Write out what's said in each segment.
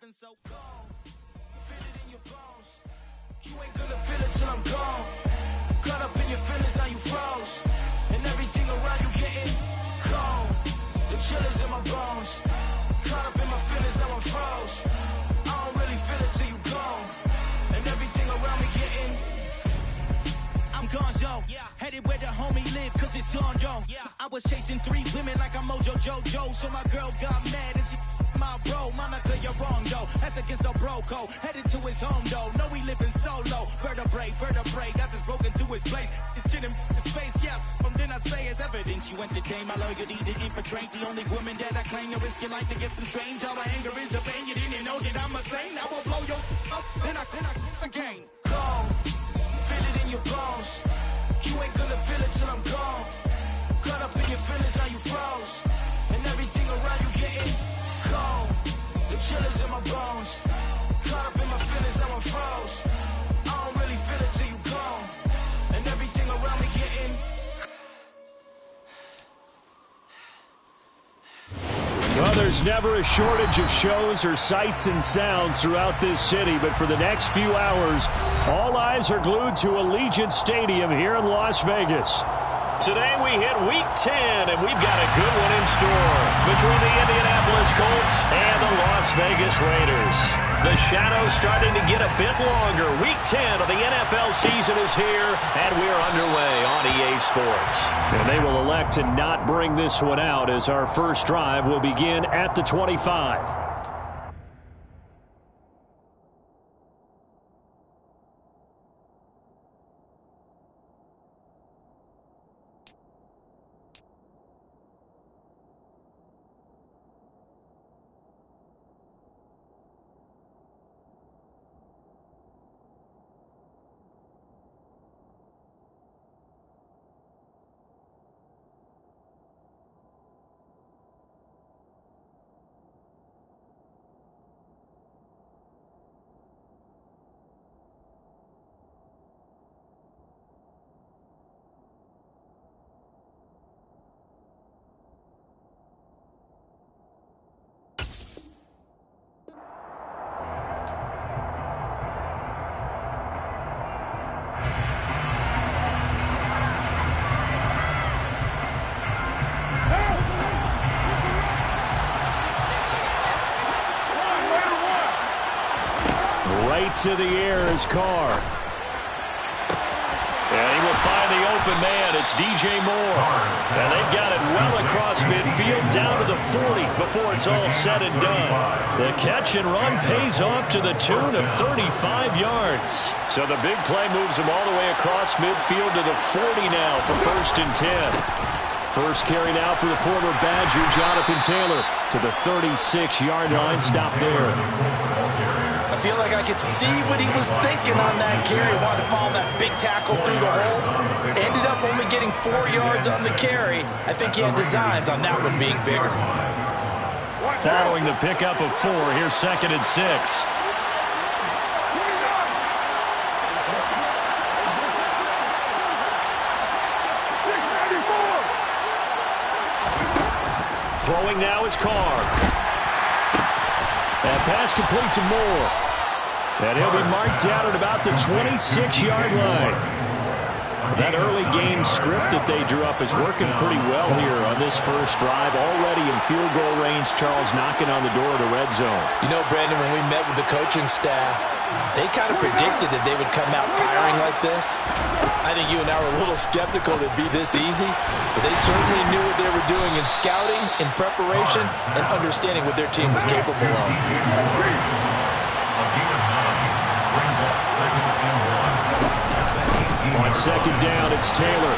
feeling so cold. Feel it in your bones. You ain't gonna feel it till I'm gone. Caught up in your feelings, now you froze. And everything around you getting cold. The chill is in my bones. Caught up in my feelings, now I'm froze. I don't really feel it till you gone. And everything around me getting. I'm gone, yo. Headed where the homie live, cause it's on, yo. I was chasing 3 women like I'm Mojo Jojo. So my girl got mad and she my bro. Monica, you're wrong, though. That's against a bro code. Headed to his home, though. No, he living solo. Vertebrae. Got this broken to his place. It's shit in his face, yeah. From then I say it's evidence. You entertain my loyalty to infiltrate. The only woman that I claim to risk your life to get some strange. All my anger is a pain. You didn't know that I'm a saint. I will blow your up. Then I again. Go. Feel it in your bones. You ain't gonna feel it till I'm gone. Caught up in your feelings, now you froze. And everything around you getting cold. The chill is in my bones. Caught up in my feelings, now I'm froze. I don't really feel it till you gone. And everything around me getting. Well, there's never a shortage of shows or sights and sounds throughout this city, but for the next few hours, all eyes are glued to Allegiant Stadium here in Las Vegas. Today we hit Week 10, and we've got a good one in store between the Indianapolis Colts and the Las Vegas Raiders. The shadow's starting to get a bit longer. Week 10 of the NFL season is here, and we're underway on EA Sports. And they will elect to not bring this one out as our first drive will begin at the 25. To the air is Carr. And he will find the open man. It's DJ Moore. And they've got it well across midfield down to the 40 before it's all said and done. The catch and run pays off to the tune of 35 yards. So the big play moves him all the way across midfield to the 40 now for 1st and 10. First carry now for the former Badger, Jonathan Taylor, to the 36-yard line. Stop there. I feel like I could see what he was thinking on that carry. Wanted to follow that big tackle through the hole. Ended up only getting 4 yards on the carry. I think he had designs on that one being bigger. Following the pickup of 4, here's 2nd and 6. Throwing now is Carr. And pass complete to Moore. And he'll be marked down at about the 26-yard line. That early game script that they drew up is working pretty well here on this first drive. Already in field goal range, Charles knocking on the door of the red zone. You know, Brandon, when we met with the coaching staff, they kind of predicted that they would come out firing like this. I think you and I were a little skeptical that it'd be this easy, but they certainly knew what they were doing in scouting, in preparation, and understanding what their team was capable of. On 2nd down, it's Taylor.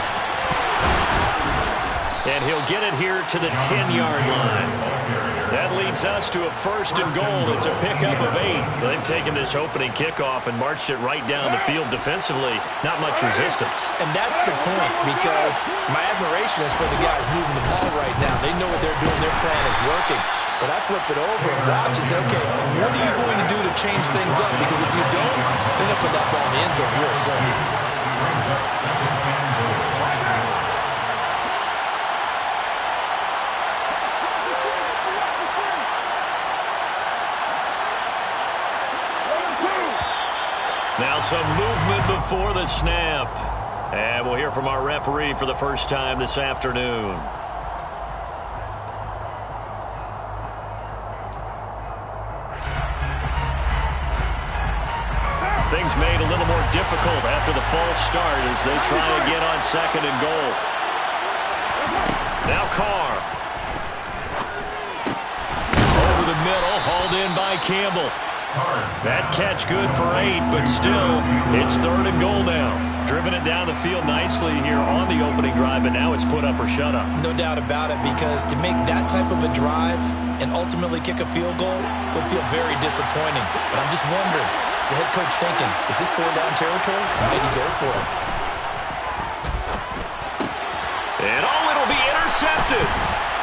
And he'll get it here to the 10-yard line. That leads us to a 1st and goal. It's a pickup of 8. They've taken this opening kickoff and marched it right down the field defensively. Not much resistance. And that's the point, because my admiration is for the guys moving the ball right now. They know what they're doing. Their plan is working. But I flip it over and watch and say, okay, what are you going to do to change things up? Because if you don't, they're going to put that ball in the end zone real soon. Now some movement before the snap. And we'll hear from our referee for the first time this afternoon. Things made a little more difficult after the false start as they try again on 2nd and goal. Now Carr. Over the middle, hauled in by Campbell. That catch good for 8, but still, it's 3rd and goal now. Driven it down the field nicely here on the opening drive, but now it's put up or shut up. No doubt about it, because to make that type of a drive and ultimately kick a field goal would feel very disappointing. But I'm just wondering, is the head coach thinking, is this 4-down territory? Maybe go for it. And it'll be intercepted.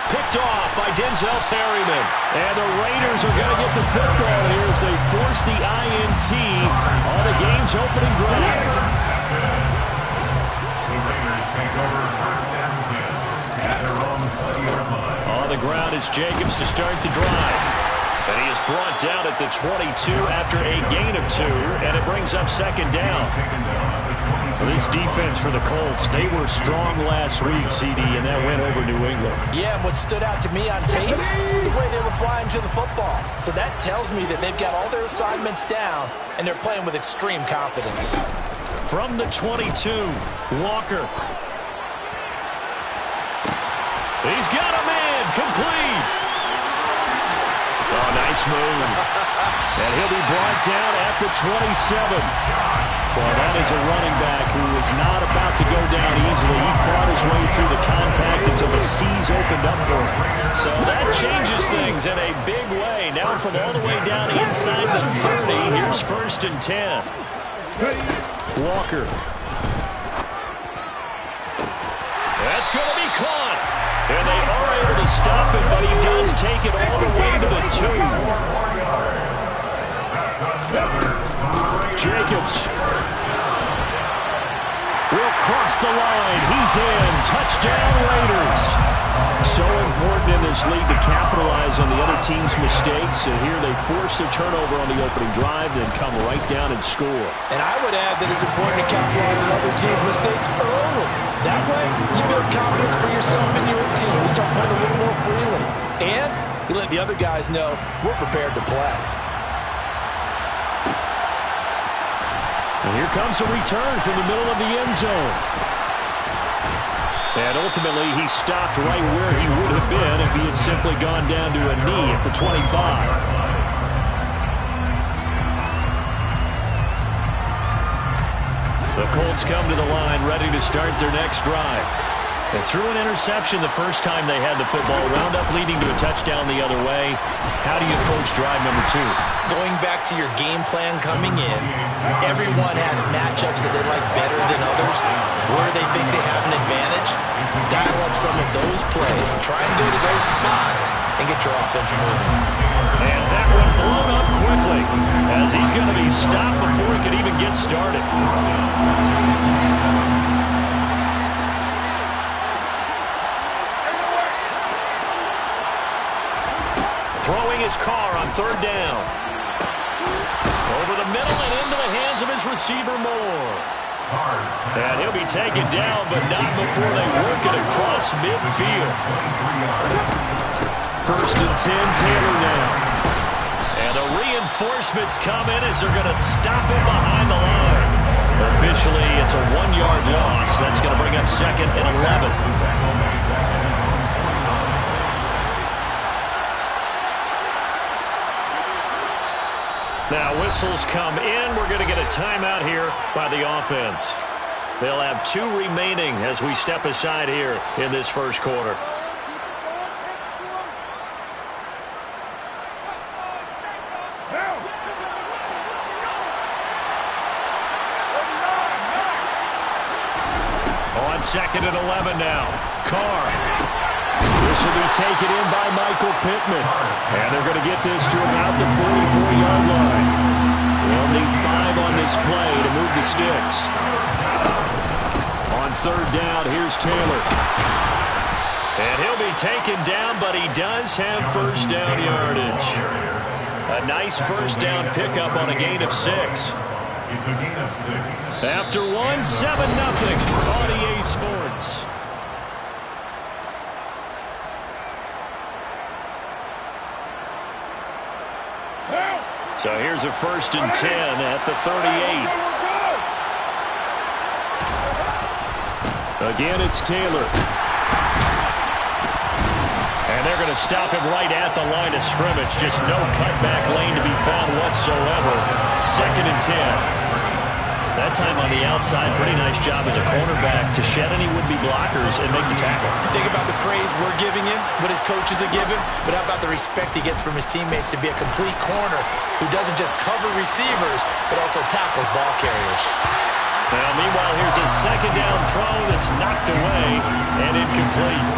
Picked off by Denzel Perryman. And the Raiders are going to get the football here as they force the INT on the game's opening drive. The Raiders take over 1st and 10 at their own 20-yard line. On the ground, it's Jacobs to start the drive. And he is brought down at the 22 after a gain of 2, and it brings up 2nd down. This defense for the Colts, they were strong last week, CD, and that went over New England. Yeah, and what stood out to me on tape, the way they were flying to the football. So that tells me that they've got all their assignments down, and they're playing with extreme confidence. From the 22, Walker. He's got him in, complete. Oh, nice move. And he'll be brought down at the 27. Well, that is a running back who is not about to go down easily. He fought his way through the contact until the C's opened up for him. So that changes things in a big way. Now from all the way down inside the 30, here's 1st and 10. Walker. That's going to be caught. And they are able to stop it, but he does take it all the way to the 2. Jacobs will cross the line. He's in. Touchdown, Raiders. So important in this league to capitalize on the other team's mistakes. And here they force a turnover on the opening drive, then come right down and score. And I would add that it's important to capitalize on other teams' mistakes early. That way, you build confidence for yourself and your team. You start playing a little more freely. And you let the other guys know we're prepared to play. And here comes a return from the middle of the end zone. And ultimately, he stopped right where he would have been if he had simply gone down to a knee at the 25. The Colts come to the line, ready to start their next drive. They threw an interception the first time they had the football, wound up leading to a touchdown the other way. How do you approach drive number 2? Going back to your game plan coming in, everyone has matchups that they like better than others. Where they think they have an advantage, dial up some of those plays. Try and go to those spots and get your offense moving. And that one blown up quickly as he's going to be stopped before he can even get started. Throwing his car on 3rd down. Over the middle and into the hands of his receiver Moore. And he'll be taken down, but not before they work it across midfield. 1st and 10, Taylor now. And the reinforcements come in as they're going to stop him behind the line. Officially, it's a 1-yard loss. That's going to bring up 2nd and 11. Now whistles come in. We're going to get a timeout here by the offense. They'll have 2 remaining as we step aside here in this first quarter. On 2nd and 11 now. Carr. This will be taken in by Michael Pittman. And they're going to get this to about the 44-yard line. They'll need 5 on this play to move the sticks. On 3rd down, here's Taylor. And he'll be taken down, but he does have 1st down yardage. A nice 1st down pickup on a gain of 6. It's a gain of 6. After one, 7-0 on EA Sports. So here's a 1st and 10 at the 38. Again, it's Taylor. And they're going to stop him right at the line of scrimmage. Just no cutback lane to be found whatsoever. 2nd and 10. That time on the outside, pretty nice job as a cornerback to shed any would-be blockers and make the tackle. Think about the praise we're giving him, what his coaches are giving, but how about the respect he gets from his teammates to be a complete corner who doesn't just cover receivers, but also tackles ball carriers. Now, meanwhile, here's a 2nd down throw that's knocked away and incomplete.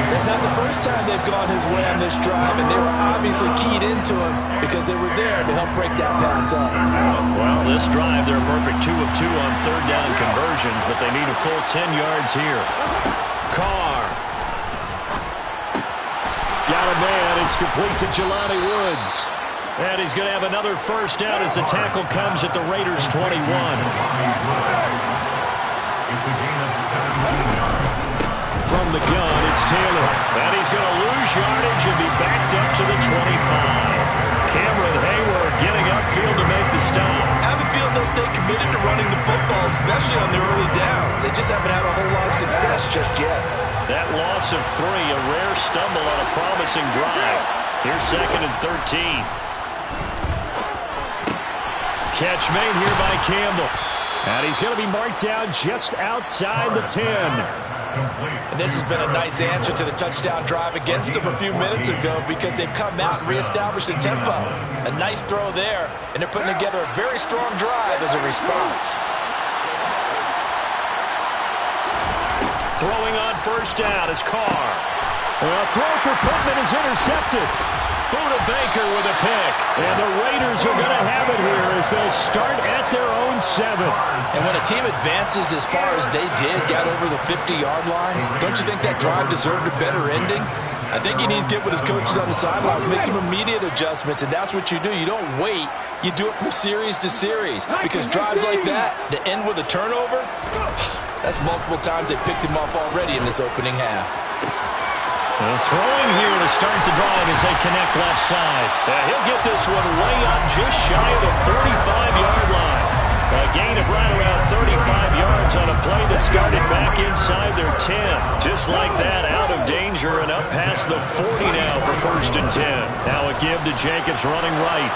That's not the first time they've gone his way on this drive, and they were obviously keyed into him because they were there to help break that pass up. Well, this drive, they're a perfect 2 of 2 on 3rd down conversions, but they need a full 10 yards here. Carr. Got a man. It's complete to Jelani Woods. And he's going to have another 1st down as the tackle comes at the Raiders' 21. It's a gain of 17 yards. From the gun, it's Taylor. And he's going to lose yardage and be backed up to the 25. Cameron Hayward getting upfield to make the stop. I have a feeling they'll stay committed to running the football, especially on their early downs. They just haven't had a whole lot of success just yet. That loss of 3, a rare stumble on a promising drive. Here's 2nd and 13. Catch made here by Campbell. And he's going to be marked down just outside the 10. And this has been a nice answer to the touchdown drive against them a few minutes ago because they've come out and reestablished the tempo. A nice throw there, and they're putting together a very strong drive as a response. Throwing on 1st down is Carr. A throw for Pittman is intercepted. Buda Baker with a pick. And the Raiders are going to have it here as they'll start at their own 7. And when a team advances as far as they did, got over the 50-yard line, don't you think that drive deserved a better ending? I think he needs to get with his coaches on the sidelines, make some immediate adjustments, and that's what you do. You don't wait. You do it from series to series because drives like that that end with a turnover, that's multiple times they picked him off already in this opening half. Throwing here to start the drive as they connect left side. He'll get this one way up just shy of the 45-yard line. A gain of right around 35 yards on a play that started back inside their 10. Just like that, out of danger and up past the 40 now for 1st and 10. Now a give to Jacobs running right.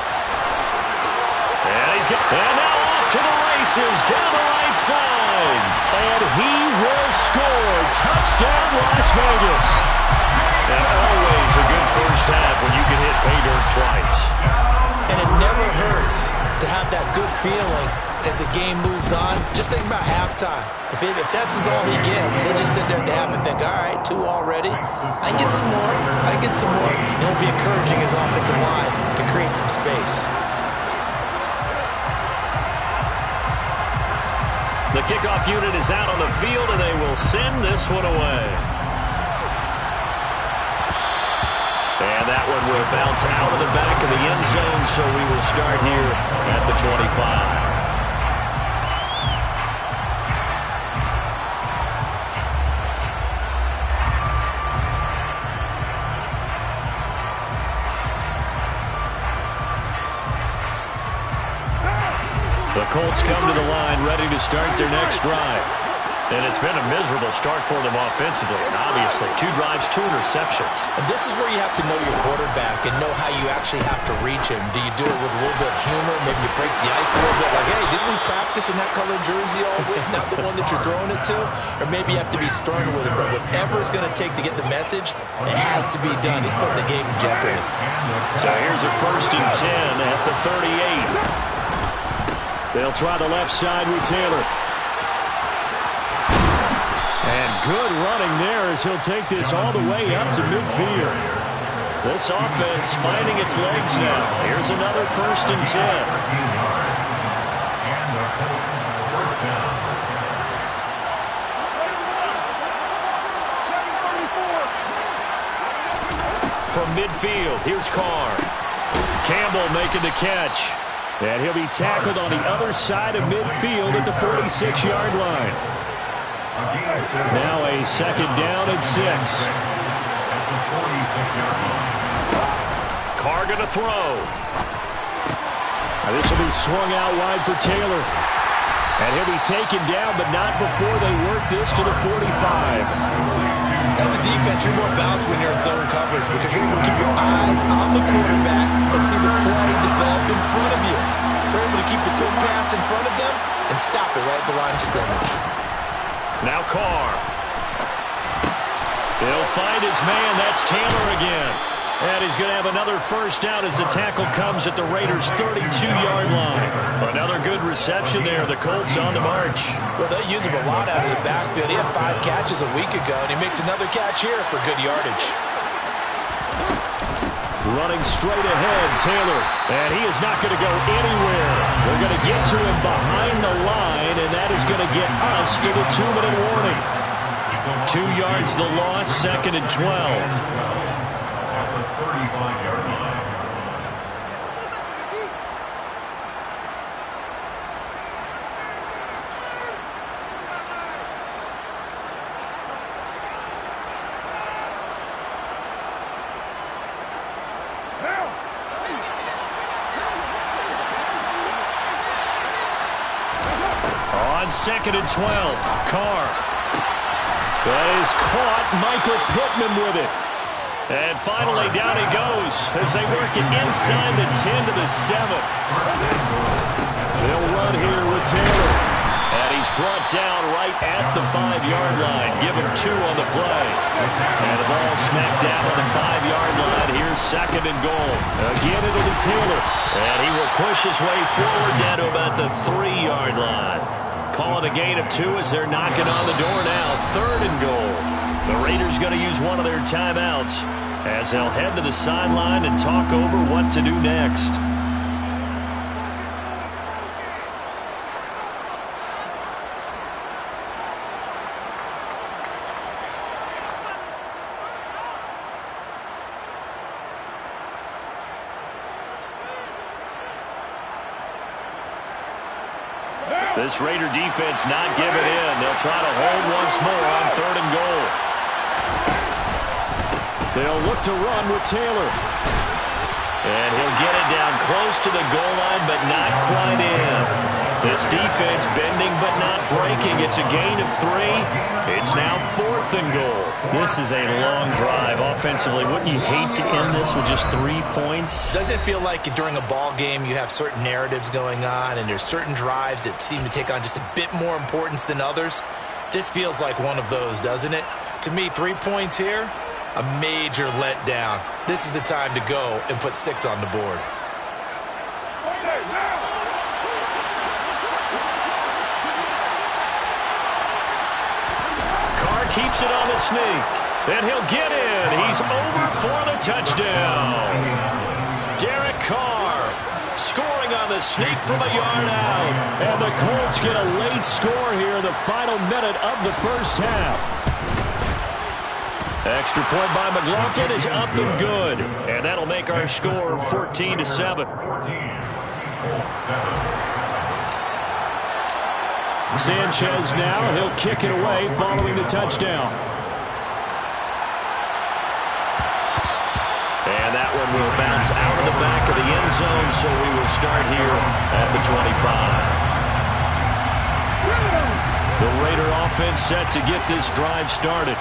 And now off to the races down the right side. And he will score. Touchdown, Las Vegas. And always a good 1st half when you can hit pay dirt twice. And it never hurts to have that good feeling as the game moves on. Just think about halftime. If that's all he gets, he'll just sit there at the half and think, all right, 2 already. I can get some more. I can get some more. And he'll be encouraging his offensive line to create some space. The kickoff unit is out on the field, and they will send this one away. And that one will bounce out of the back of the end zone, so we will start here at the 25. The Colts come to the line ready to start their next drive. And it's been a miserable start for them offensively. Obviously, 2 drives, 2 interceptions. And this is where you have to know your quarterback and know how you actually have to reach him. Do you do it with a little bit of humor? Maybe you break the ice a little bit. Like, hey, didn't we practice in that color jersey all week? Not the one that you're throwing it to? Or maybe you have to be sterner with him. But whatever it's going to take to get the message, it has to be done. He's putting the game in jeopardy. So here's a 1st and 10 at the 38. They'll try the left side with Taylor. And good running there as he'll take this all the way up to midfield. This offense finding its legs now. Here's another 1st and 10. From midfield, here's Carr. Campbell making the catch. And he'll be tackled on the other side of midfield at the 46-yard line. Now a second down and 6. Carr going to throw. Now this will be swung out wide for Taylor. And he'll be taken down, but not before they work this to the 45. As a defense, you're more balanced when you're in zone coverage because you're able to keep your eyes on the quarterback and see the play develop in front of you. You're able to keep the quick pass in front of them and stop it right at the line of scrimmage. Now Carr. He'll find his man. That's Taylor again. And he's going to have another first down as the tackle comes at the Raiders' 32-yard line. Another good reception there. The Colts on the march. Well, they use him a lot out of the backfield. He had 5 catches a week ago, and he makes another catch here for good yardage. Running straight ahead, Taylor. And he is not going to go anywhere. They're going to get to him behind the line, and that is going to get us to the 2-minute warning. 2 yards the loss, 2nd and 12. 35-yard line. On 2nd and 12, Carr. That is caught. Michael Pittman with it. And finally, down he goes as they work it inside the 10 to the 7. They'll run here with Taylor. And he's brought down right at the 5-yard line. Give him 2 on the play. And the ball smacked down on the 5-yard line. Here's 2nd and goal. Again, it'll be Taylor. And he will push his way forward down to about the 3-yard line. Calling a gain of 2 as they're knocking on the door now. 3rd and goal. The Raiders going to use one of their timeouts as they'll head to the sideline and talk over what to do next. This Raider defense not giving in. They'll try to hold once more on 3rd and goal. They'll look to run with Taylor. And he'll get it down close to the goal line, but not quite in. This defense bending but not breaking. It's a gain of 3. It's now 4th and goal. This is a long drive offensively. Wouldn't you hate to end this with just 3 points? Doesn't it feel like during a ball game you have certain narratives going on and there's certain drives that seem to take on just a bit more importance than others? This feels like one of those, doesn't it? To me, 3 points here, a major letdown. This is the time to go and put 6 on the board. Carr keeps it on the sneak. And he'll get in. He's over for the touchdown. Derek Carr scoring on the sneak from a yard out. And the Colts get a late score here in the final minute of the first half. Extra point by McLaughlin is up and good. And that'll make our score 14-7. Sanchez now. He'll kick it away following the touchdown. And that one will bounce out of the back of the end zone, so we will start here at the 25. The Raider offense set to get this drive started.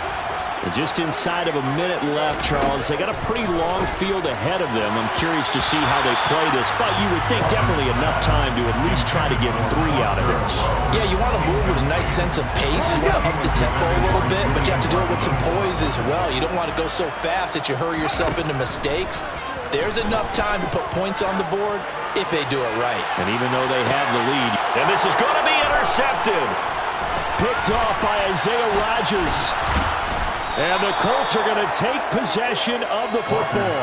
Just inside of a minute left, Charles. They got a pretty long field ahead of them. I'm curious to see how they play this, but you would think definitely enough time to at least try to get 3 out of this. Yeah, you want to move with a nice sense of pace. You want to up the tempo a little bit, but you have to do it with some poise as well. You don't want to go so fast that you hurry yourself into mistakes. There's enough time to put points on the board if they do it right. And even though they have the lead, and this is going to be intercepted. Picked off by Isaiah Rodgers. And the Colts are going to take possession of the football.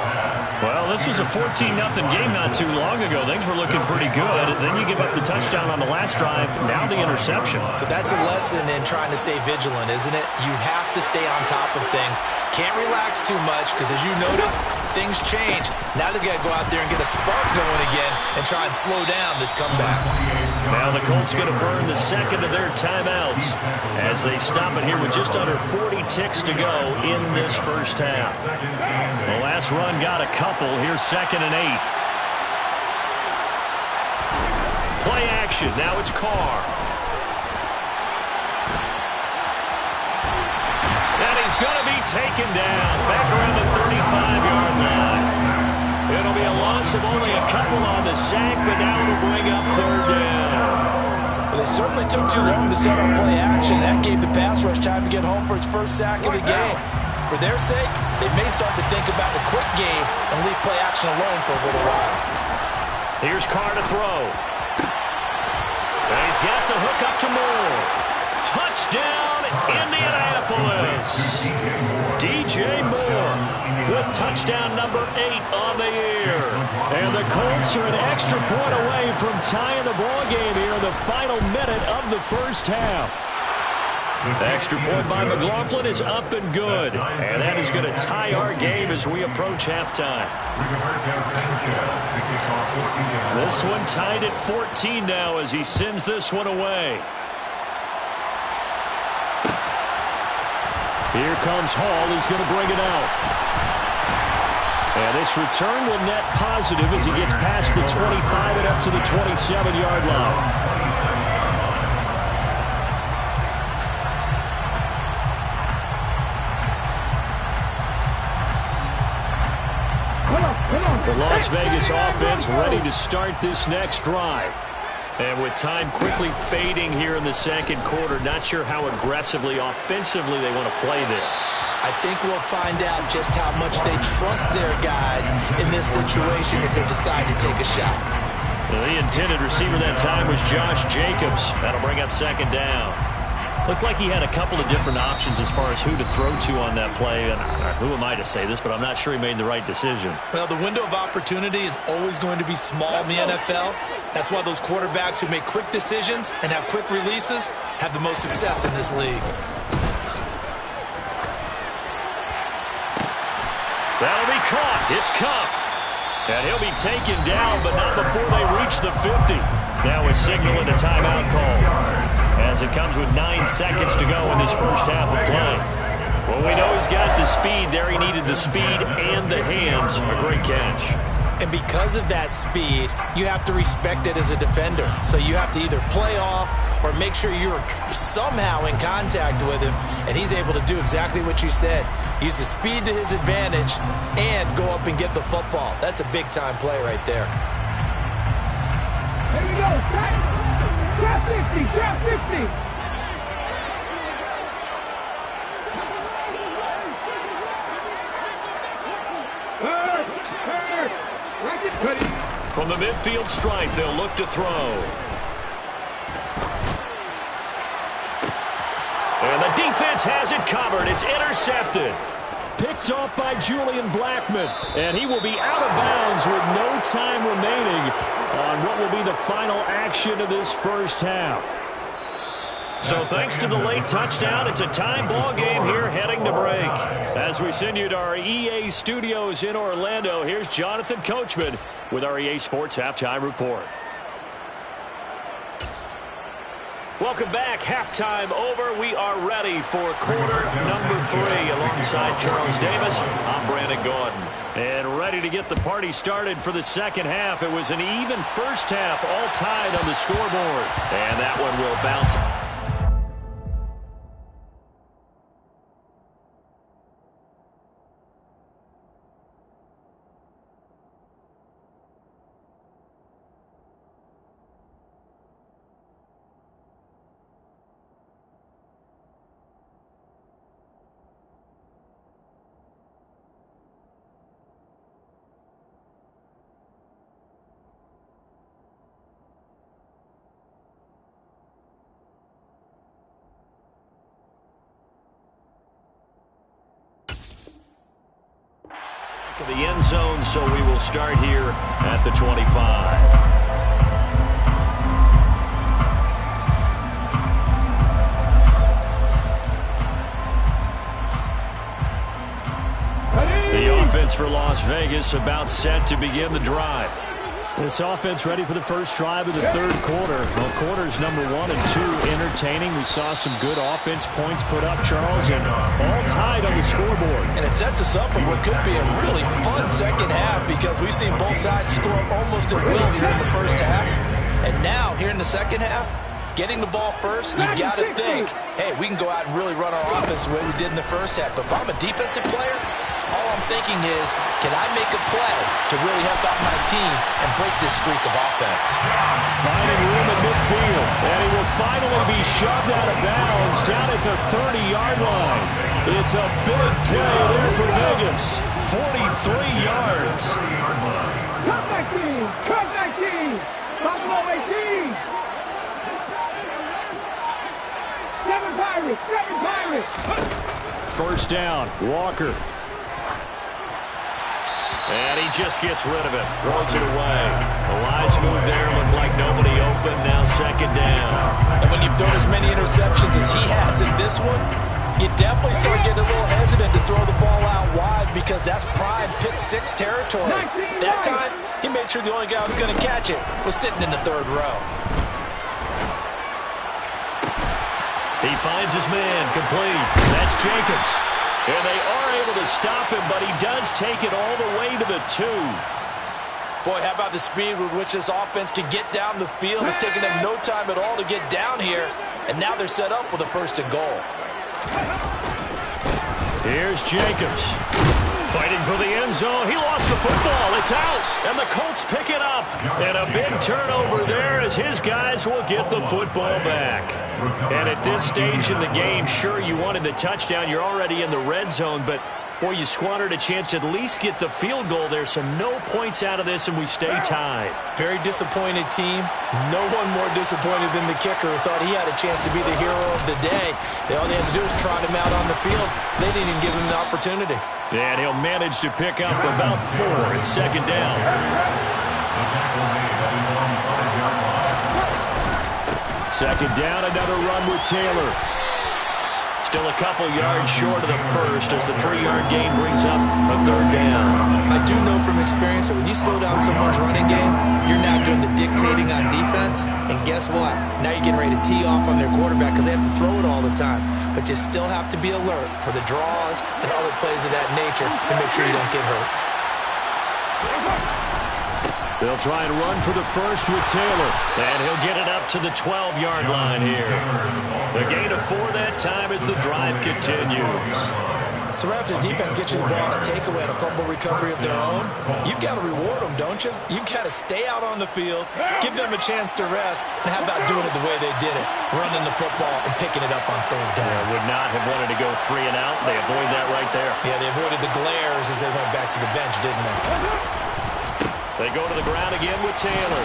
Well, this was a 14-0 game not too long ago. Things were looking pretty good. Then you give up the touchdown on the last drive. Now the interception. So that's a lesson in trying to stay vigilant, isn't it? You have to stay on top of things. Can't relax too much because, as you noted, things change. Now they got to go out there and get a spark going again and try and slow down this comeback. Now the Colts going to burn the second of their timeouts as they stop it here with just under 40 ticks to go in this first half. The last run got a couple. Here's 2nd and 8. Play action. Now it's Carr. And he's going to be taken down back around the 35-yard line. It'll be a loss of only a couple on the sack, but now it'll bring up 3rd down. Well, they certainly took too long to set up play action. That gave the pass rush time to get home for its first sack of the game. For their sake, they may start to think about a quick game and leave play action alone for a little while. Here's Carr to throw. And he's got the hook up to Moore. Touchdown, Indianapolis. DJ Moore with touchdown number 8 on the year. And the Colts are an extra point away from tying the ball game here in the final minute of the first half. The extra point by McLaughlin is up and good. And that is going to tie our game as we approach halftime. This one tied at 14 now as he sends this one away. Here comes Hall. He's going to bring it out. And this return will net positive as he gets past the 25 and up to the 27-yard line. The Las Vegas offense ready to start this next drive. And with time quickly fading here in the second quarter, not sure how aggressively, offensively they want to play this. I think we'll find out just how much they trust their guys in this situation if they decide to take a shot. Well, the intended receiver that time was Josh Jacobs. That'll bring up 2nd down. Looked like he had a couple of different options as far as who to throw to on that play. And who am I to say this, but I'm not sure he made the right decision. Well, the window of opportunity is always going to be small in the NFL. That's why those quarterbacks who make quick decisions and have quick releases have the most success in this league. That'll be caught. It's Kupp. And he'll be taken down, but not before they reach the 50. Now a signal and a timeout call as it comes with 9 seconds to go in this first half of play. Well, we know he's got the speed there. He needed the speed and the hands. A great catch. And because of that speed, you have to respect it as a defender. So you have to either play off or make sure you're somehow in contact with him, and he's able to do exactly what you said. Use the speed to his advantage and go up and get the football. That's a big-time play right there. Here we go. Trap 50. Trap 50. From the midfield stripe, they'll look to throw. And the defense has it covered. It's intercepted. Picked off by Julian Blackmon. And he will be out of bounds with no time remaining on what will be the final action of this first half. So thanks to the late touchdown, it's a time ball game here heading to break. As we send you to our EA studios in Orlando, here's Jonathan Coachman with our EA Sports Halftime Report. Welcome back. Halftime over. We are ready for quarter number 3 alongside Charles Davis. I'm Brandon Gordon. And ready to get the party started for the second half. It was an even first half, all tied on the scoreboard. And that one will bounce. The end zone, so we will start here at the 25. The offense for Las Las Vegas about set to begin the drive. This offense ready for the first drive of the third quarter. Well, quarters number 1 and 2 entertaining. We saw some good offense points put up, Charles, and all tied on the scoreboard. And it sets us up for what could be a really fun second half because we've seen both sides score almost at will here in the first half. And now, here in the second half, getting the ball first, you got to think, hey, we can go out and really run our offense the way we did in the first half. But if I'm a defensive player, all I'm thinking is, can I make a play to really help out my team and break this streak of offense? Finding room at midfield, and he will finally be shoved out of bounds down at the 30-yard line. It's a big play there for Vegas. 43 yards. Contact team! Contact team! Buffalo 18! 7 Pirates! 7 Pirates! First down, Walker. And he just gets rid of it, throws it away. The wise move there, looked like nobody open, now second down. And when you've thrown as many interceptions as he has in this one, you definitely start getting a little hesitant to throw the ball out wide because that's prime pick 6 territory. That time, he made sure the only guy who was going to catch it was sitting in the third row. He finds his man, complete. That's Jacobs. And they are able to stop him, but he does take it all the way to the 2. Boy, how about the speed with which this offense can get down the field? It's taken them no time at all to get down here, and now they're set up with a first and goal. Here's Jacobs. Fighting for the end zone. He lost the football. It's out, and the Colts pick it up. And a big turnover there as his guys will get the football back. And at this stage in the game, sure, you wanted the touchdown. You're already in the red zone, but, boy, you squandered a chance to at least get the field goal there, so no points out of this, and we stay tied. Very disappointed team. No one more disappointed than the kicker who thought he had a chance to be the hero of the day. All they had to do was trot him out on the field. They didn't even give him the opportunity. And he'll manage to pick up about 4 at second down. Second down, another run with Taylor. Still a couple yards short of the first as the 3-yard gain brings up a third down. I do know from experience that when you slow down someone's running game, you're now doing the dictating on defense. And guess what? Now you're getting ready to tee off on their quarterback because they have to throw it all the time. But you still have to be alert for the draws and other plays of that nature to make sure you don't get hurt. They'll try and run for the first with Taylor. And he'll get it up to the 12-yard line here. The gain of 4 that time as the drive continues. So right after the defense gets you the ball on a takeaway and a fumble recovery of their own, you've got to reward them, don't you? You've got to stay out on the field, give them a chance to rest, and how about doing it the way they did it, running the football and picking it up on third down. Yeah, would not have wanted to go 3 and out. They avoid that right there. Yeah, they avoided the glares as they went back to the bench, didn't they? They go to the ground again with Taylor.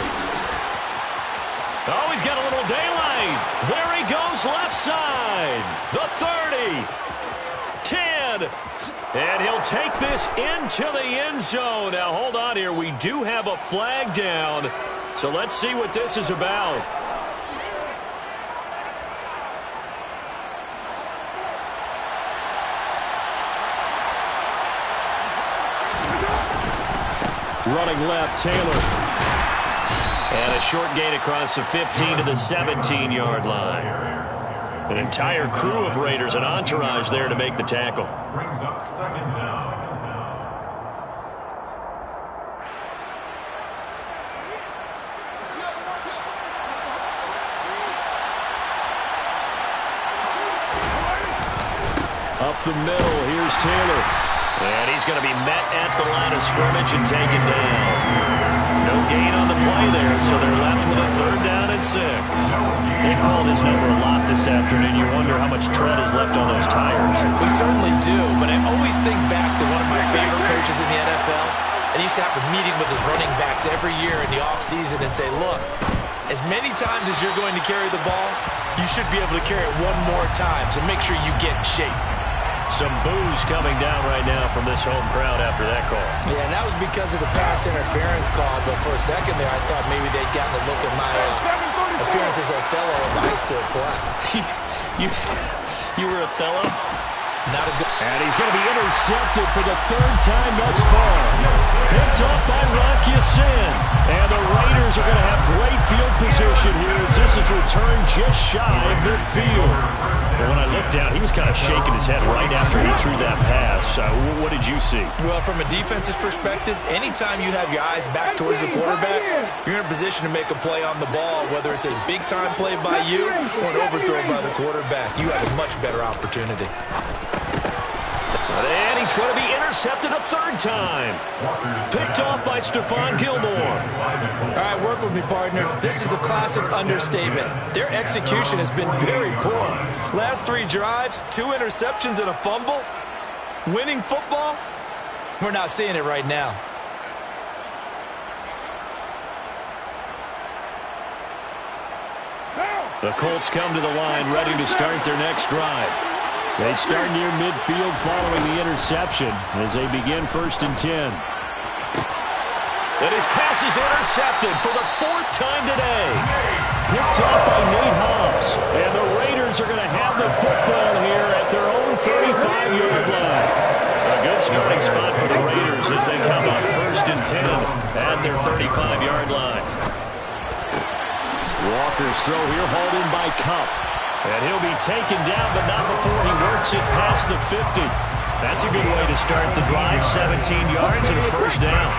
Oh, he's got a little daylight. There he goes left side. The 30. 10. And he'll take this into the end zone. Now, hold on here. We do have a flag down. So let's see what this is about. Running left, Taylor. And a short gain across the 15 to the 17-yard line. An entire crew of Raiders, an entourage there to make the tackle. Brings up second down. Up the middle, here's Taylor. And he's going to be met at the line of scrimmage and taken down. No gain on the play there, so they're left with a third down and 6. They've called his number a lot this afternoon. You wonder how much tread is left on those tires. We certainly do, but I always think back to one of my favorite coaches in the NFL. And he used to have a meeting with his running backs every year in the offseason and say, look, as many times as you're going to carry the ball, you should be able to carry it one more time, so make sure you get in shape. Some boos coming down right now from this home crowd after that call. Yeah, and that was because of the pass interference call, but for a second there, I thought maybe they'd gotten a look at my appearance as Othello in the high school play. You were Othello? And he's going to be intercepted for the third time thus far. Picked up by Rock Ya-Sin. And the Raiders are going to have great field position here as this is returned just shy of midfield. But when I looked down, he was kind of shaking his head right after he threw that pass. What did you see? Well, from a defense's perspective, anytime you have your eyes back towards the quarterback, you're in a position to make a play on the ball, whether it's a big-time play by you or an overthrow by the quarterback. You have a much better opportunity. And he's going to be intercepted a third time. Picked off by Stephon Gilmore. All right, work with me, partner. This is a classic understatement. Their execution has been very poor. Last 3 drives, 2 interceptions and a fumble. Winning football? We're not seeing it right now. The Colts come to the line ready to start their next drive. They start near midfield following the interception as they begin 1st and 10. And his pass is intercepted for the 4th time today. Picked off by Nate Hobbs. And the Raiders are going to have the football here at their own 35-yard line. A good starting spot for the Raiders as they come up 1st and 10 at their 35-yard line. Walker's throw here hauled in by Kupp. And he'll be taken down, but not before he works it past the 50. That's a good way to start the drive. 17 yards and a first down.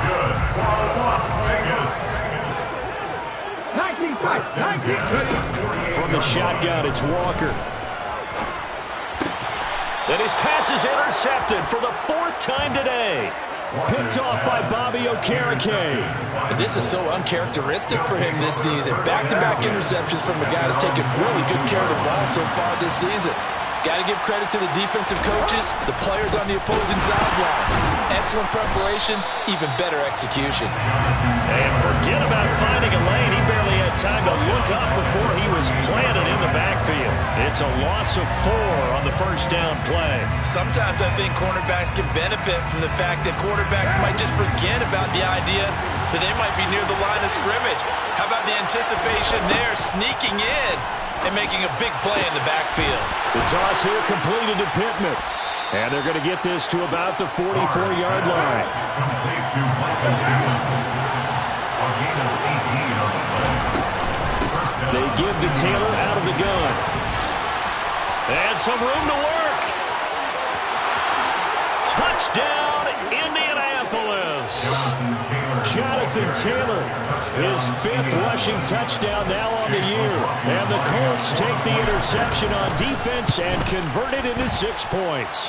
19. From the shotgun, it's Walker. And his pass is intercepted for the 4th time today. Picked off by Bobby Okereke. This is so uncharacteristic for him this season. Back-to-back interceptions from a guy who's taken really good care of the ball so far this season. Got to give credit to the defensive coaches, the players on the opposing sideline. Excellent preparation, even better execution. And forget about finding a lane. He barely had time to look up before he was planted in the backfield. It's a loss of 4 on the first down play. Sometimes I think cornerbacks can benefit from the fact that quarterbacks might just forget about the idea that they might be near the line of scrimmage. How about the anticipation there, sneaking in and making a big play in the backfield? The toss here completed to Pittman. And they're going to get this to about the 44-yard line. They give to Taylor out of the gun. And some room to work. Touchdown, Indianapolis. Jonathan Taylor, his 5th rushing touchdown now on the year. And the Colts take the interception on defense and convert it into 6 points.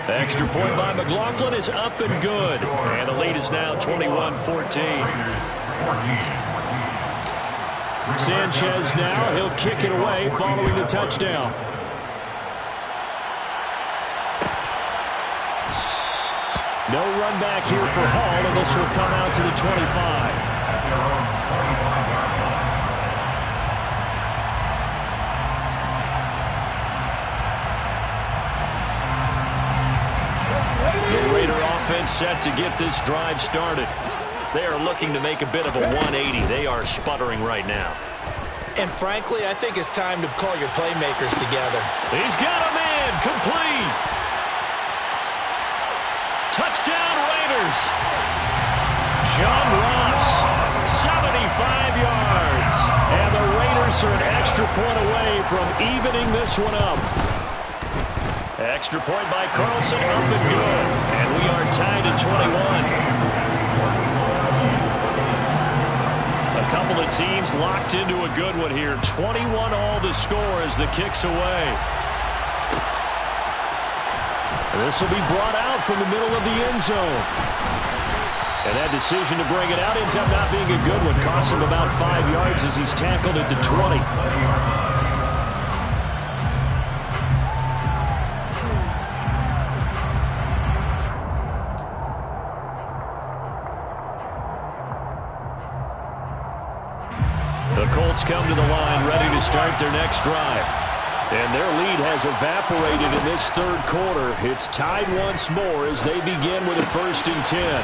Extra point by McLaughlin is up and good. And the lead is now 21-14. Sanchez now, he'll kick it away following the touchdown. No run back here for Hall, and this will come out to the 25. The Raider offense set to get this drive started. They are looking to make a bit of a 180. They are sputtering right now. And frankly, I think it's time to call your playmakers together. He's got a man, complete. Touchdown Raiders. John Ross, 75 yards. And the Raiders are an extra point away from evening this one up. Extra point by Carlson, up and good. And we are tied at 21. A couple of teams locked into a good one here. 21 all the score as the kick's away. This will be brought out from the middle of the end zone. And that decision to bring it out ends up not being a good one. Costs him about 5 yards as he's tackled at the 20. The Colts come to the line ready to start their next drive. And their lead has evaporated in this 3rd quarter. It's tied once more as they begin with a 1st and 10.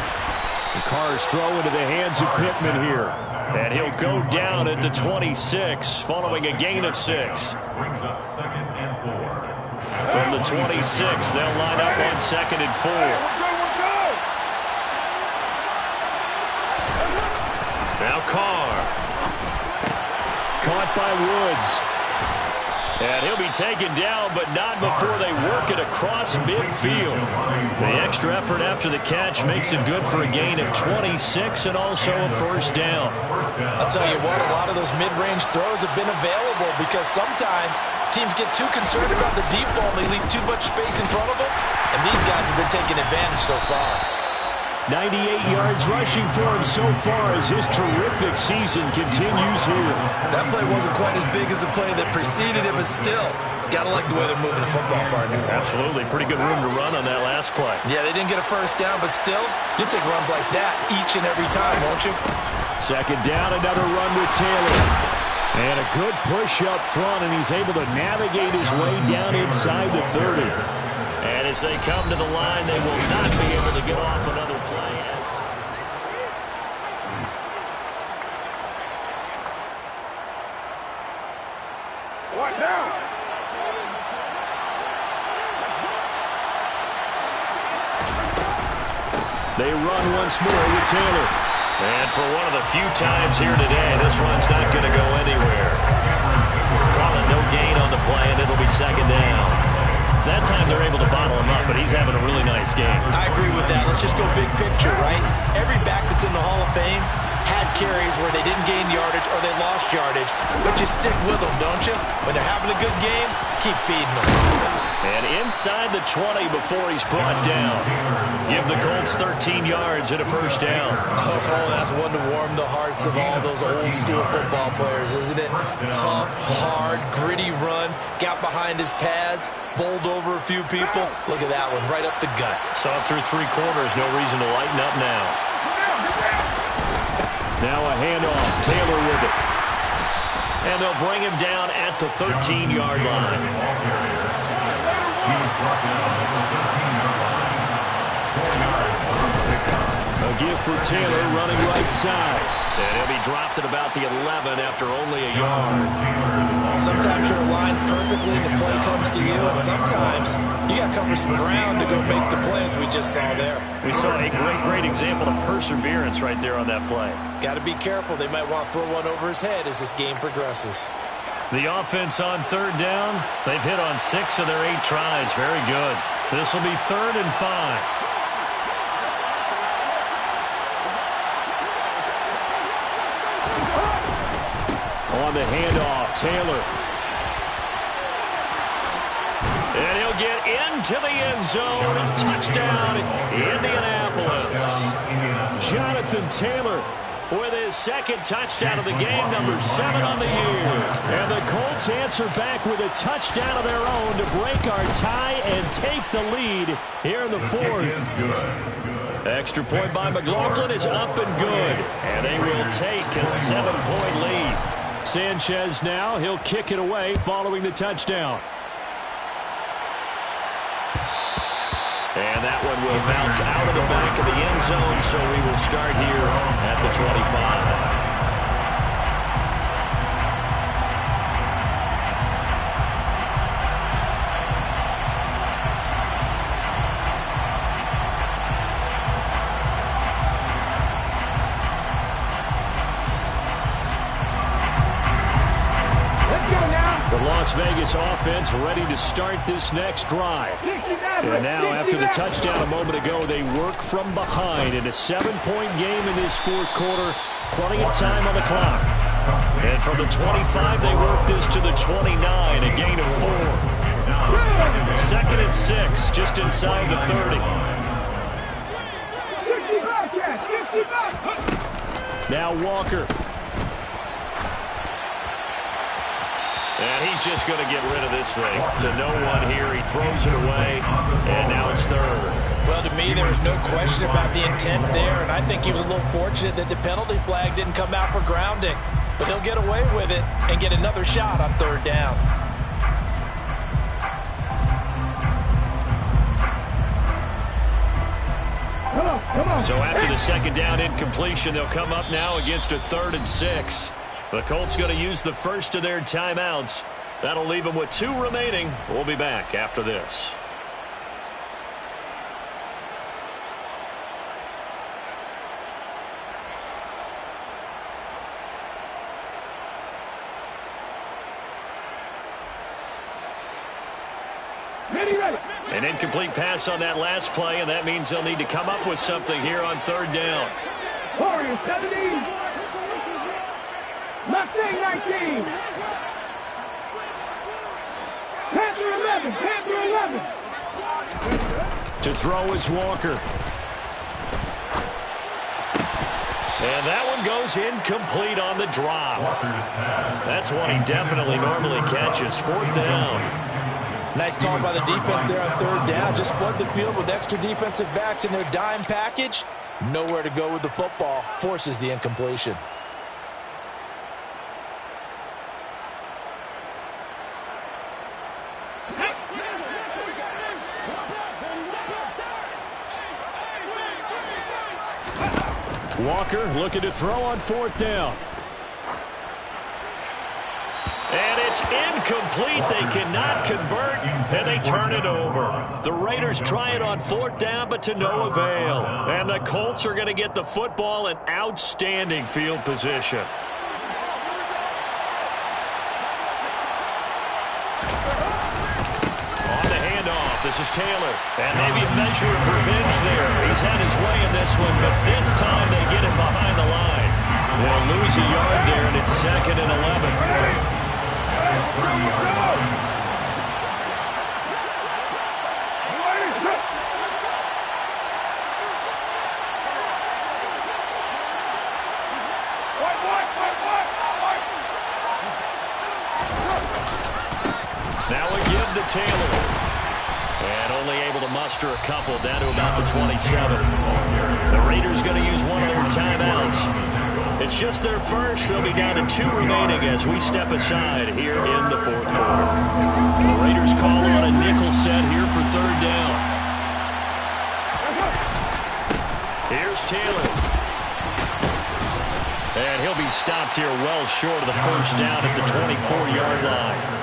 The Carr's throw into the hands of Pittman here. And he'll go down at the 26 following a gain of 6. Brings up 2nd and 4. From the 26, they'll line up on 2nd and 4. Now Carr. Caught by Woods. And he'll be taken down, but not before they work it across midfield. The extra effort after the catch makes it good for a gain of 26 and also a first down. I'll tell you what, a lot of those mid-range throws have been available because sometimes teams get too concerned about the deep ball and they leave too much space in front of them. And these guys have been taking advantage so far. 98 yards rushing for him so far as his terrific season continues here. That play wasn't quite as big as the play that preceded it, but still, got to like the way they're moving the football, partner. Absolutely. Pretty good room to run on that last play. Yeah, they didn't get a first down, but still, you'll take runs like that each and every time, won't you? 2nd down, another run with Taylor. And a good push up front, and he's able to navigate his way down inside the 30. And as they come to the line, they will not be able to get off another play. What now? They run once more with Taylor. And for one of the few times here today, this one's not going to go anywhere. Call it no gain on the play, and it'll be 2nd down. That time they're able to bottle him up, but he's having a really nice game. I agree with that. Let's just go big picture, right? Every back that's in the Hall of Fame had carries where they didn't gain yardage or they lost yardage, but you stick with them, don't you? When they're having a good game, keep feeding them. And inside the 20 before he's brought down. Give the Colts 13 yards and a first down. Oh, that's one to warm the hearts of all those old-school football players, isn't it? Tough, hard, gritty run, got behind his pads, bowled over a few people. Look at that one, right up the gut. Saw it through 3 quarters, no reason to lighten up now. Now a handoff, Taylor with it. And they'll bring him down at the 13-yard line. He's brought down at the 13-yard line. 4 yards. A give for Taylor running right side. And he'll be dropped at about the 11 after only a yard. Sometimes you're aligned perfectly and the play comes to you, and sometimes you got to cover some ground to go make the plays we just saw there. We saw a great example of perseverance right there on that play. Got to be careful. They might want to throw one over his head as this game progresses. The offense on 3rd down. They've hit on 6 of their 8 tries. Very good. This will be 3rd and 5. On the handoff, Taylor. And he'll get into the end zone. Touchdown, Indianapolis. Jonathan Taylor with his 2nd touchdown of the game, number 7 on the year. And the Colts answer back with a touchdown of their own to break our tie and take the lead here in the 4th. Extra point by McLaughlin is up and good. And they will take a 7-point lead. Sanchez now, he'll kick it away following the touchdown. And that one will bounce out of the back of the end zone, so we will start here at the 25. Las Vegas offense ready to start this next drive. And now after the touchdown a moment ago, they work from behind in a 7-point game in this 4th quarter. Plenty of time on the clock. And from the 25, they work this to the 29, a gain of 4. 2nd and 6, just inside the 30. Now Walker. And he's just going to get rid of this thing. To no one here, he throws it away, and now it's 3rd. Well, to me, there was no question about the intent there, and I think he was a little fortunate that the penalty flag didn't come out for grounding. But he'll get away with it and get another shot on 3rd down. So after the 2nd down incompletion, they'll come up now against a 3rd and 6. The Colts going to use the first of their timeouts That'll leave them with 2 remaining. We'll be back after this. An incomplete pass on that last play, and that means they'll need to come up with something here on 3rd down. Warriors 70. Mustang 19. Panther 11. Panther 11. To throw is Walker. And that one goes incomplete on the drop. That's one he definitely normally catches. 4th down. Nice call by the defense there on 3rd down. Just flood the field with extra defensive backs in their dime package. Nowhere to go with the football. Forces the incompletion. Walker looking to throw on 4th down. And it's incomplete. They cannot convert, and they turn it over. The Raiders try it on 4th down, but to no avail. And the Colts are going to get the football in outstanding field position. On the handoff, this is Taylor. And maybe a measure of revenge there. He's had his way in this one, but this time they get him behind the line. They'll lose a yard there, and it's 2nd and 11. Now we give to Taylor. And only able to muster a couple down to about the 27. The Raiders going to use one of their timeouts. It's just their first. They'll be down to 2 remaining as we step aside here in the 4th quarter. The Raiders call on a nickel set here for 3rd down. Here's Taylor. And he'll be stopped here well short of the 1st down at the 24-yard line.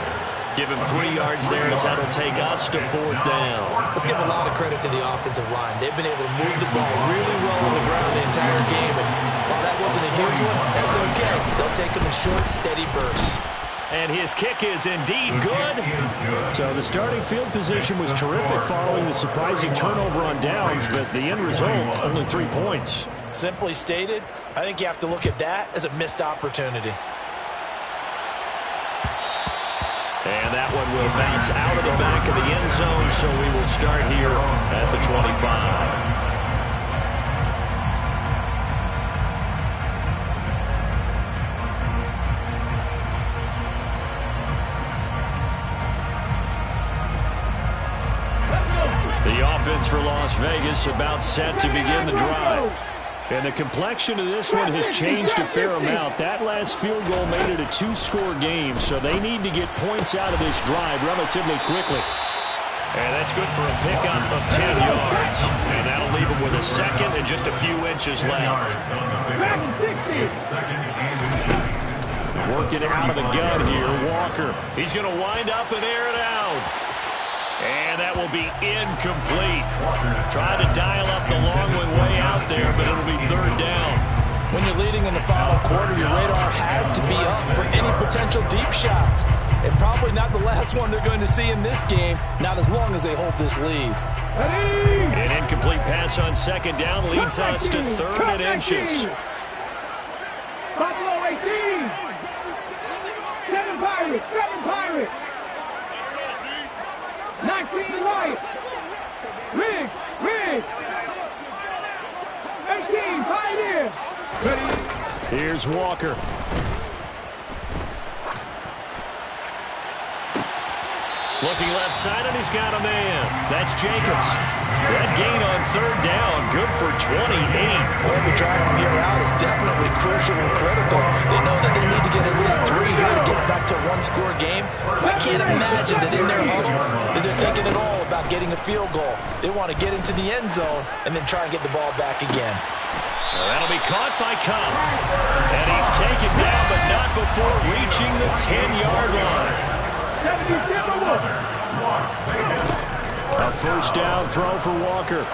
Give him 3 yards there as that'll take us to 4th down. Let's give a lot of credit to the offensive line. They've been able to move the ball really well on the ground the entire game. And while that wasn't a huge one, that's okay. They'll take them in short, steady bursts. And his kick is indeed good. So the starting field position was terrific following the surprising turnover on downs, but the end result, only 3 points. Simply stated, I think you have to look at that as a missed opportunity. And that one will bounce out of the back of the end zone, so we will start here at the 25. The offense for Las Vegas about set to begin the drive. And the complexion of this one has changed a fair amount. That last field goal made it a 2-score game, so they need to get points out of this drive relatively quickly. And that's good for a pickup of 10 yards. And that'll leave them with a 2nd and just a few inches left. Working out of the gun here, Walker. He's going to wind up and air it out. And that will be incomplete. Trying to dial up the long way out there, but it'll be 3rd down. When you're leading in the final quarter, your radar has to be up for any potential deep shots. And probably not the last one they're going to see in this game, not as long as they hold this lead. An incomplete pass on 2nd down leads us to 3rd and inches. Buffalo 18. 7 Pirates. 7 Pirates. 19 right. Riggs. 18 Pioneers. Here's Walker. Looking left side, and he's got a man. That's Jacobs. That gain on 3rd down, good for 28. Every drive from here out is definitely crucial and critical. They know that they need to get at least 3 here to get it back to a 1-score game. I can't imagine that in their huddle that they're thinking at all about getting a field goal. They want to get into the end zone and then try and get the ball back again. Well, that'll be caught by Cobb. And he's taken down, but not before reaching the 10-yard line. A first down throw for Walker.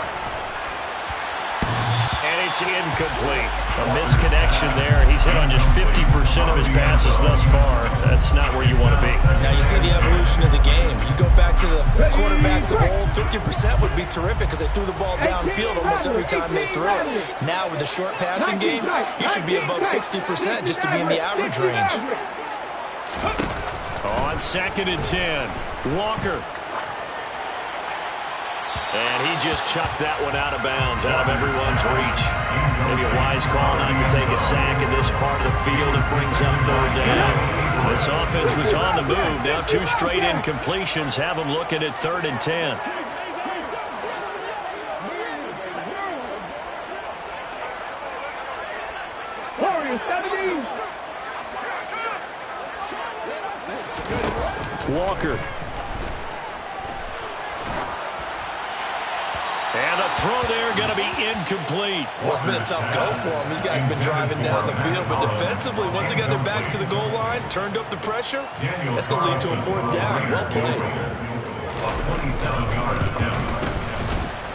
And it's incomplete. A misconnection there. He's hit on just 50% of his passes thus far. That's not where you want to be. Now you see the evolution of the game. You go back to the quarterbacks of old, 50% would be terrific because they threw the ball downfield almost every time they threw it. Now with the short passing game, you should be above 60% just to be in the average range. On 2nd and 10, Walker. And he just chucked that one out of bounds, out of everyone's reach. Maybe a wise call not to take a sack in this part of the field. It brings up 3rd down. This offense was on the move. Now 2 straight incompletions have them looking at 3rd and 10. Walker. And the throw there going to be incomplete. Well, it's been a tough go for them. These guys have been driving down the field, but defensively, once they got their backs to the goal line, turned up the pressure, that's going to lead to a 4th down. Well played. 27 yards attempt.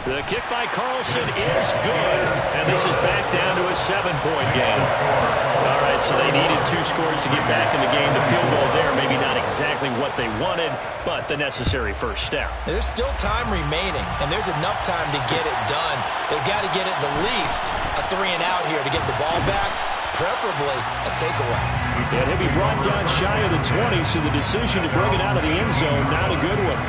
The kick by Carlson is good, and this is back down to a 7-point game. All right, so they needed 2 scores to get back in the game. The field goal there, maybe not exactly what they wanted, but the necessary first step. There's still time remaining, and there's enough time to get it done. They've got to get at the least a 3-and-out here to get the ball back, preferably a takeaway. And he'll be brought down shy of the 20, so the decision to bring it out of the end zone, not a good one.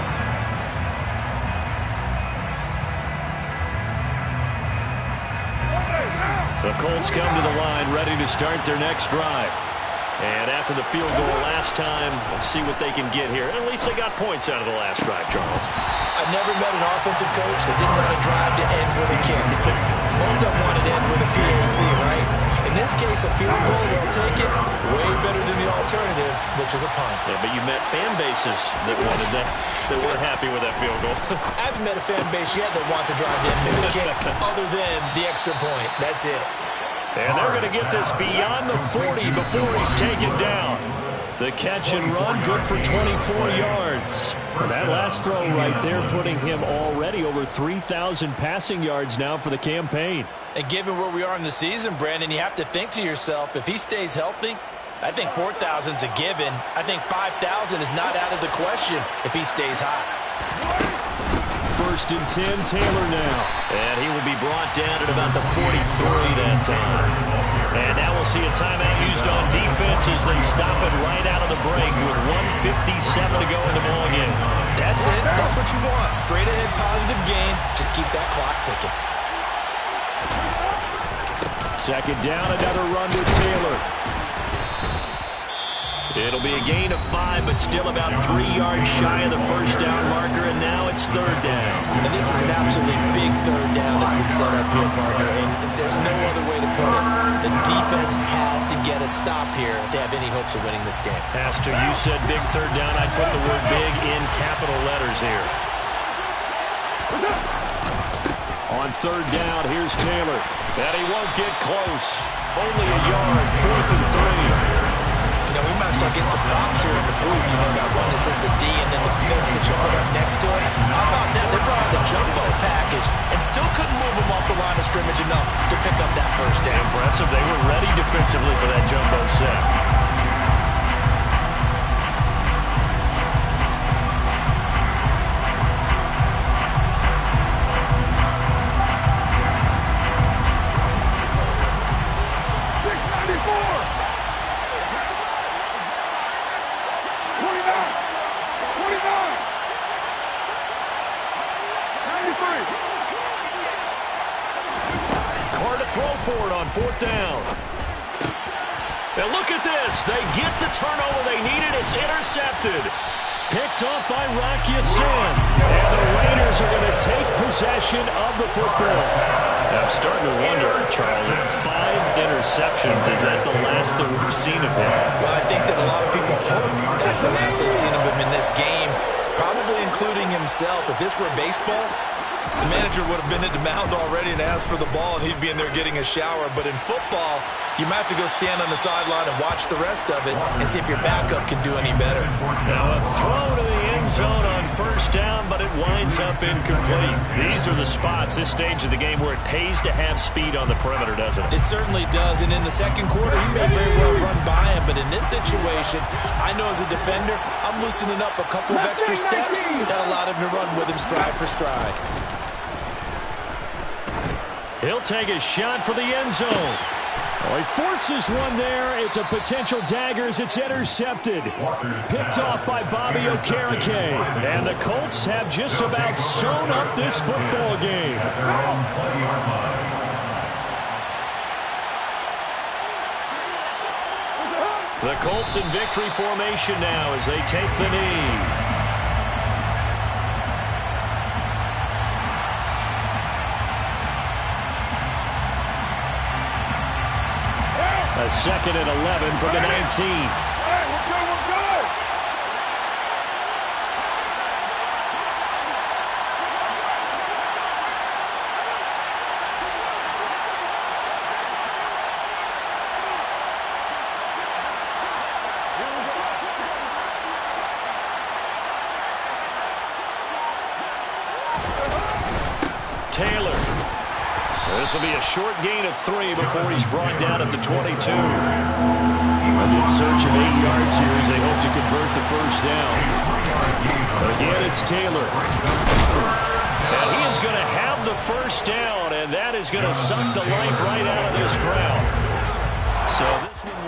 The Colts come to the line, ready to start their next drive. And after the field goal last time, we'll see what they can get here. At least they got points out of the last drive, Charles. I've never met an offensive coach that didn't want to drive to end with a kick. Most of them wanted to end with a PAT, right? In this case, a field goal, they'll take it. Way better than the alternative, which is a punt. Yeah, but you met fan bases that wanted that, that weren't happy with that field goal. I haven't met a fan base yet that wants to drive to end with a kick other than the extra point. That's it. And they're going to get this beyond the 40 before he's taken down. The catch and run, good for 24 yards. And that last throw right there putting him already over 3,000 passing yards now for the campaign. And given where we are in the season, Brandon, you have to think to yourself, if he stays healthy, I think 4,000's a given. I think 5,000 is not out of the question if he stays hot. 1st and 10, Taylor now. And he will be brought down at about the 43 that time. And now we'll see a timeout used on defense as they stop it right out of the break with 1:57 to go in the ballgame. That's it. That's what you want. Straight ahead positive gain. Just keep that clock ticking. 2nd down, another run with Taylor. It'll be a gain of 5, but still about 3 yards shy of the first down marker, and now it's 3rd down. And this is an absolutely big 3rd down that's been set up here, partner, and there's no other way to put it. The defense has to get a stop here if they have any hopes of winning this game. Pastor, you said big 3rd down. I'd put the word big in capital letters here. On 3rd down, here's Taylor. And he won't get close. Only a yard, 4th and 3. You know, we might start getting some props here in the booth. You know, that one that says the D and then the fence that you put up next to it. How about that? They brought out the jumbo package and still couldn't move them off the line of scrimmage enough to pick up that first down. Impressive. They were ready defensively for that jumbo set. Throw for it on 4th down. And look at this. They get the turnover they needed. It's intercepted. Picked off by Rock Ya-Sin. And the Raiders are going to take possession of the football. I'm starting to wonder, Charles, 5 interceptions. Is that the last that we've seen of him? Well, I think that a lot of people hope that's the last they've seen of him in this game, probably including himself. If this were baseball, the manager would have been at the mound already and asked for the ball, and he'd be in there getting a shower. But in football, You might have to go stand on the sideline and watch the rest of it and see if your backup can do any better. Now a throw to the end zone on first down, but it winds up incomplete. These are the spots, this stage of the game, where it pays to have speed on the perimeter, doesn't it? It certainly does, and in the second quarter, he may very well run by him, but in this situation, I know as a defender, I'm loosening up a couple of extra steps that allowed him to run with him stride for stride. He'll take a shot for the end zone. Oh, he forces one there. It's a potential dagger as it's intercepted. Picked off by Bobby Okereke. And the Colts have just about sewn up this football game. The Colts in victory formation now as they take the knee. A 2nd and 11 from the 19. Hey, we're good. Taylor. This will be a short gain of 3 before he's brought down at the 22. And in search of 8 yards here as they hope to convert the first down. Again, it's Taylor. And he is going to have the first down, and that is going to suck the life right out of this crowd. So this one